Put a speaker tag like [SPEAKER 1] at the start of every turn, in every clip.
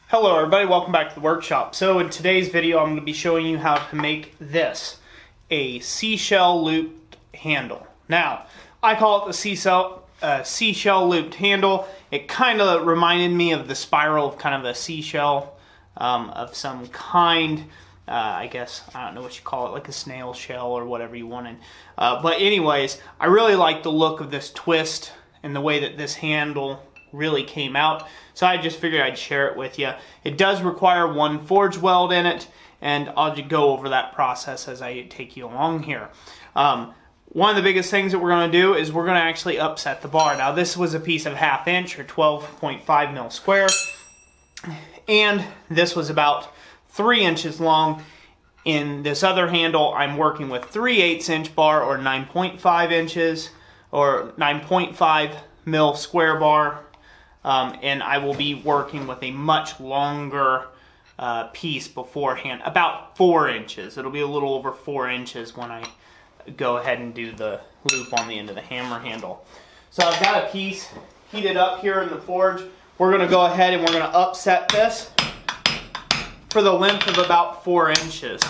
[SPEAKER 1] Hello everybody, welcome back to the workshop. So in today's video I'm going to be showing you how to make this, a seashell looped handle. Now, I call it the seashell looped handle. It kind of reminded me of the spiral of kind of a seashell of some kind. I guess, I don't know what you call it, like a snail shell or whatever you wanted. But anyways, I really like the look of this twist and the way that this handle really came out, so I just figured I'd share it with you. It does require one forge weld in it, and I'll just go over that process as I take you along here. One of the biggest things that we're going to do is we're going to actually upset the bar. Now this was a piece of 1/2 inch or 12.5 mil square, and this was about 3 inches long. In this other handle I'm working with 3/8 inch bar or 9.5 inches or 9.5 mil square bar. And I will be working with a much longer piece beforehand, about 4 inches. It'll be a little over 4 inches when I go ahead and do the loop on the end of the hammer handle. So I've got a piece heated up here in the forge. We're going to go ahead and we're going to upset this for the length of about 4 inches.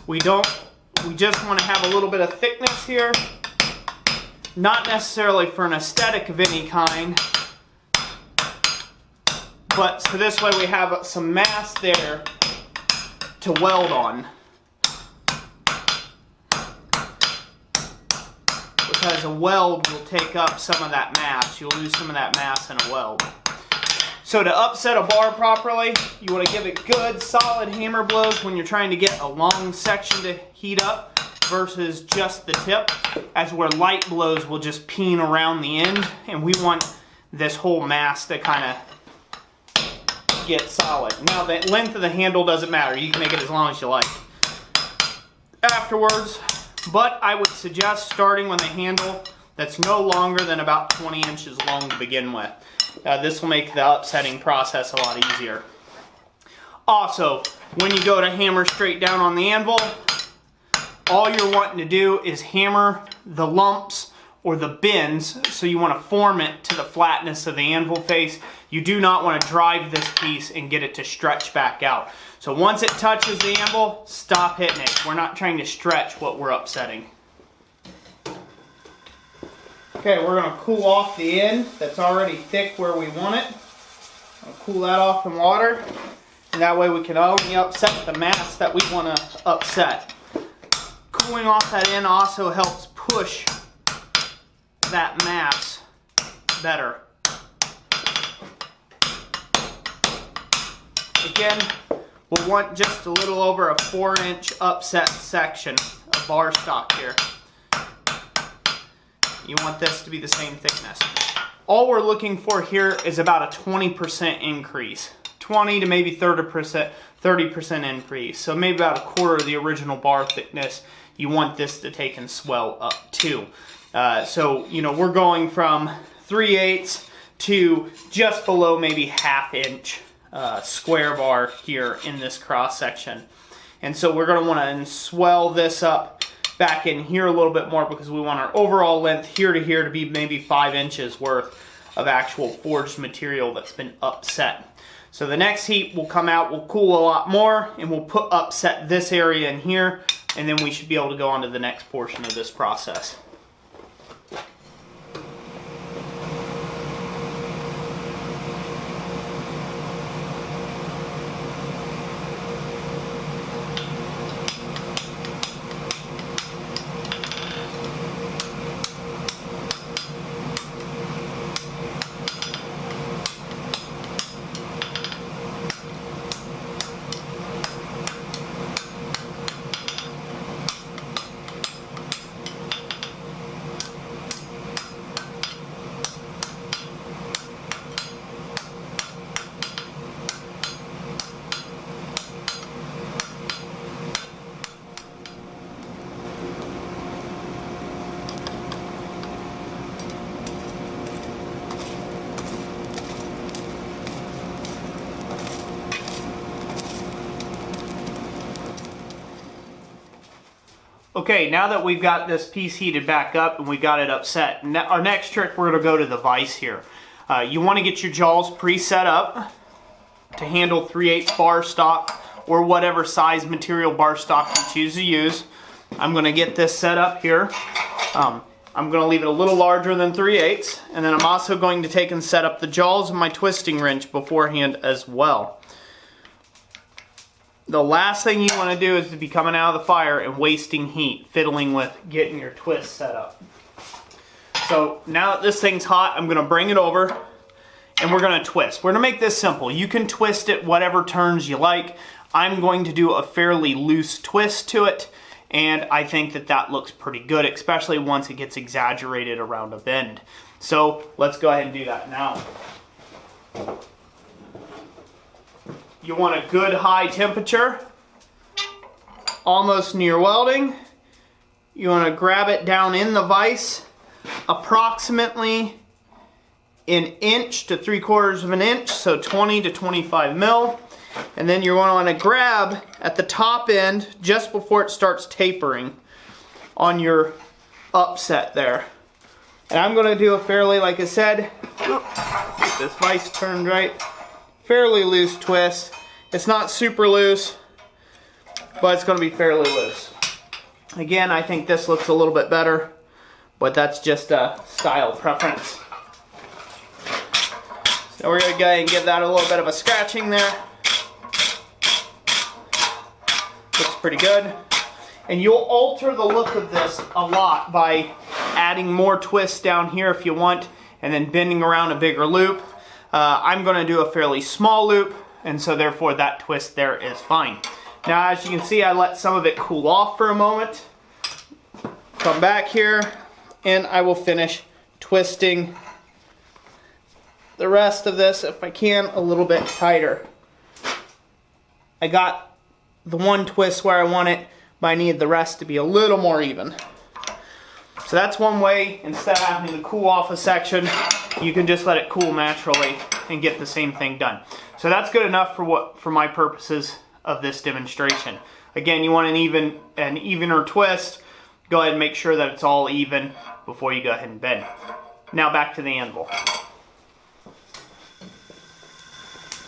[SPEAKER 1] We just want to have a little bit of thickness here, not necessarily for an aesthetic of any kind, but so this way we have some mass there to weld on. Because a weld will take up some of that mass. You'll lose some of that mass in a weld. So to upset a bar properly, you want to give it good solid hammer blows when you're trying to get a long section to heat up versus just the tip, as where light blows will just peen around the end, and we want this whole mass to kind of get solid. Now the length of the handle doesn't matter. You can make it as long as you like afterwards, but I would suggest starting with a handle that's no longer than about 20 inches long to begin with. This will make the upsetting process a lot easier. Also, when you go to hammer straight down on the anvil, all you're wanting to do is hammer the lumps or the bends, so you want to form it to the flatness of the anvil face. You do not want to drive this piece and get it to stretch back out. So once it touches the anvil, stop hitting it. We're not trying to stretch what we're upsetting. Okay, we're going to cool off the end that's already thick where we want it. I'll cool that off in water, and that way we can only upset the mass that we want to upset. Cooling off that end also helps push that mass better. Again, we'll want just a little over a 4-inch upset section of bar stock here. You want this to be the same thickness. All we're looking for here is about a 20% increase. 20 to maybe 30% increase. So maybe about a quarter of the original bar thickness you want this to take and swell up to. So, you know, we're going from 3/8 to just below maybe 1/2 inch square bar here in this cross section. And so we're going to want to swell this up back in here a little bit more, because we want our overall length here to here to be maybe 5 inches worth of actual forged material that's been upset. So the next heat will come out, will cool a lot more, and we'll upset this area in here, and then we should be able to go on to the next portion of this process. Okay, now that we've got this piece heated back up and we got it upset, our next trick, we're going to go to the vise here. You want to get your jaws pre-set up. to handle 3/8 bar stock or whatever size material bar stock you choose to use. I'm going to get this set up here. I'm going to leave it a little larger than 3/8, and then I'm also going to take and set up the jaws of my twisting wrench beforehand as well. The last thing you want to do is to be coming out of the fire and wasting heat, fiddling with getting your twist set up. So now that this thing's hot, I'm going to bring it over and we're going to twist. We're going to make this simple. You can twist it whatever turns you like. I'm going to do a fairly loose twist to it, and I think that that looks pretty good, especially once it gets exaggerated around a bend. So let's go ahead and do that now. You want a good high temperature, almost near welding. You want to grab it down in the vise, approximately an inch to 3/4 of an inch, so 20 to 25 mil. And then you want to grab at the top end just before it starts tapering on your upset there. And I'm going to do a fairly, like I said, get this vise turned right, fairly loose twist. It's not super loose, but it's going to be fairly loose. Again, I think this looks a little bit better, but that's just a style preference. So we're going to go ahead and give that a little bit of a scratching there. Looks pretty good. And you'll alter the look of this a lot by adding more twists down here if you want, and then bending around a bigger loop. I'm going to do a fairly small loop, and so therefore that twist there is fine. Now as you can see, I let some of it cool off for a moment. Come back here, and I will finish twisting the rest of this, if I can, a little bit tighter. I got the one twist where I want it, but I need the rest to be a little more even. So that's one way. Instead of having to cool off a section, you can just let it cool naturally and get the same thing done. So that's good enough for my purposes of this demonstration. Again, you want an evener twist. Go ahead and make sure that it's all even before you go ahead and bend. Now back to the anvil.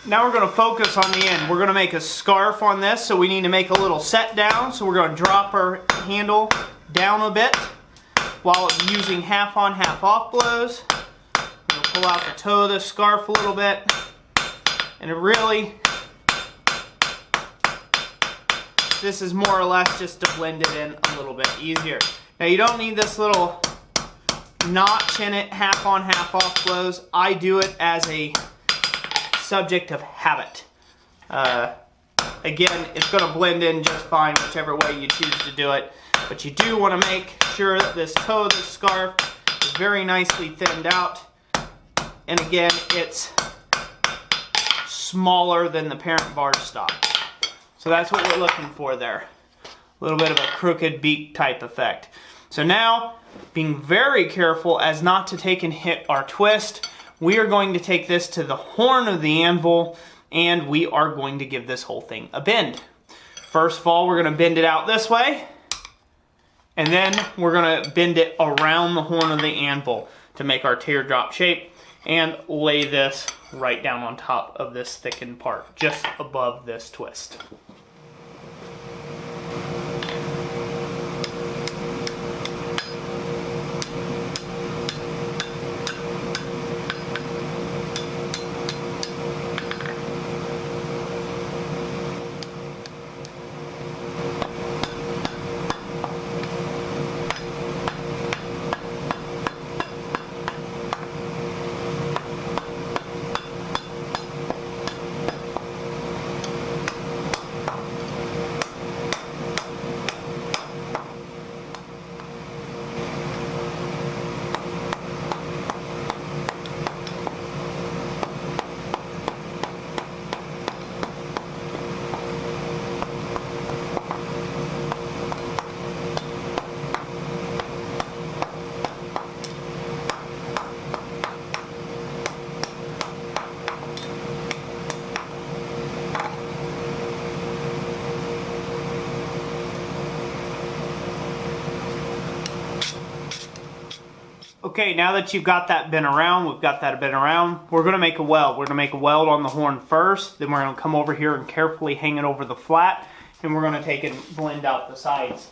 [SPEAKER 1] Now we're going to focus on the end. We're going to make a scarf on this, so we need to make a little set down. So we're going to drop our handle down a bit while using half on, half off blows. We'll pull out the toe of the scarf a little bit, and it really, this is more or less just to blend it in a little bit easier. Now you don't need this little notch in it, half on, half off blows. I do it as a subject of habit. Again, it's going to blend in just fine whichever way you choose to do it, but you do want to make sure that this toe of the scarf is very nicely thinned out, and again, it's smaller than the parent bar stock. So that's what we're looking for there. A little bit of a crooked beak type effect. So now, being very careful as not to take and hit our twist, we are going to take this to the horn of the anvil, and we are going to give this whole thing a bend. First of all, we're going to bend it out this way, and then we're going to bend it around the horn of the anvil to make our teardrop shape, and lay this right down on top of this thickened part, just above this twist. Okay, now that you've got that bent around, we're going to make a weld. We're going to make a weld on the horn first, then we're going to come over here and carefully hang it over the flat, and we're going to take and blend out the sides.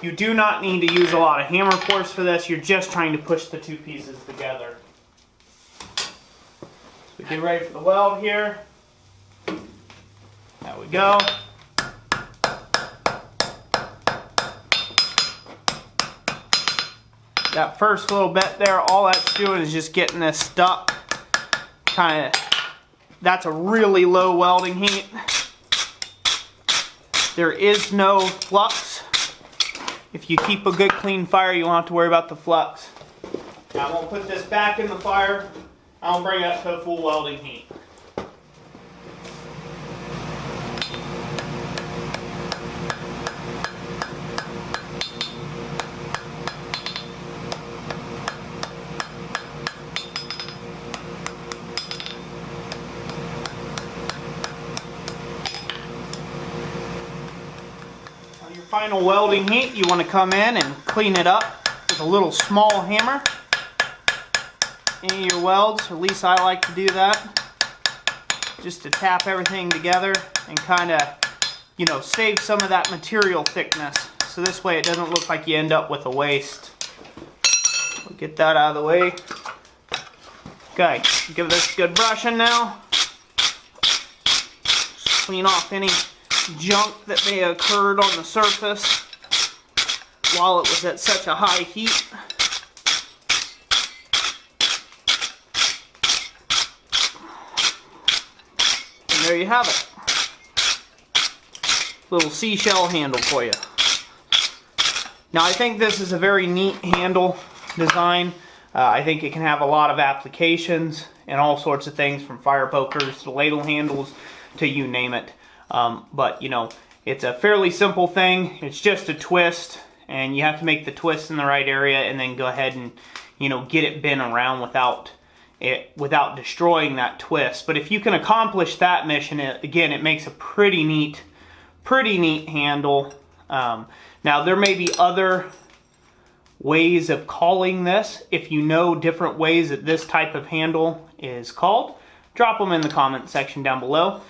[SPEAKER 1] You do not need to use a lot of hammer force for this, you're just trying to push the two pieces together. So we get ready for the weld here. There we go. That first little bit there, all that's doing is just getting this stuck. That's a really low welding heat. There is no flux. If you keep a good clean fire, you won't have to worry about the flux. Now I'm going to put this back in the fire. I'll bring it up to a full welding heat. Final welding heat, you want to come in and clean it up with a little small hammer. Any of your welds, or at least I like to do that, just to tap everything together and kind of, you know, save some of that material thickness. So this way it doesn't look like you end up with a waste. We'll get that out of the way. Okay, give this a good brushing now. Just clean off any junk that may have occurred on the surface while it was at such a high heat. And there you have it. Little seashell handle for you. Now I think this is a very neat handle design. I think it can have a lot of applications and all sorts of things, from fire pokers to ladle handles to you name it. But you know, it's a fairly simple thing. It's just a twist, and you have to make the twist in the right area and then go ahead and, you know, get it bent around without destroying that twist. But if you can accomplish that mission, again, it makes a pretty neat handle. Now there may be other ways of calling this. If you know different ways that this type of handle is called, drop them in the comment section down below.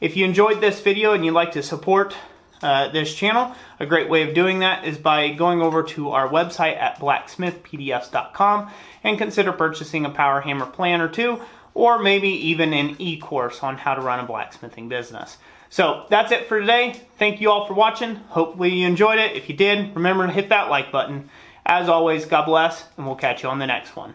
[SPEAKER 1] If you enjoyed this video and you'd like to support this channel, a great way of doing that is by going over to our website at blacksmithpdfs.com and consider purchasing a power hammer plan or two, or maybe even an e-course on how to run a blacksmithing business. So that's it for today. Thank you all for watching. Hopefully you enjoyed it. If you did, remember to hit that like button. As always, God bless, and we'll catch you on the next one.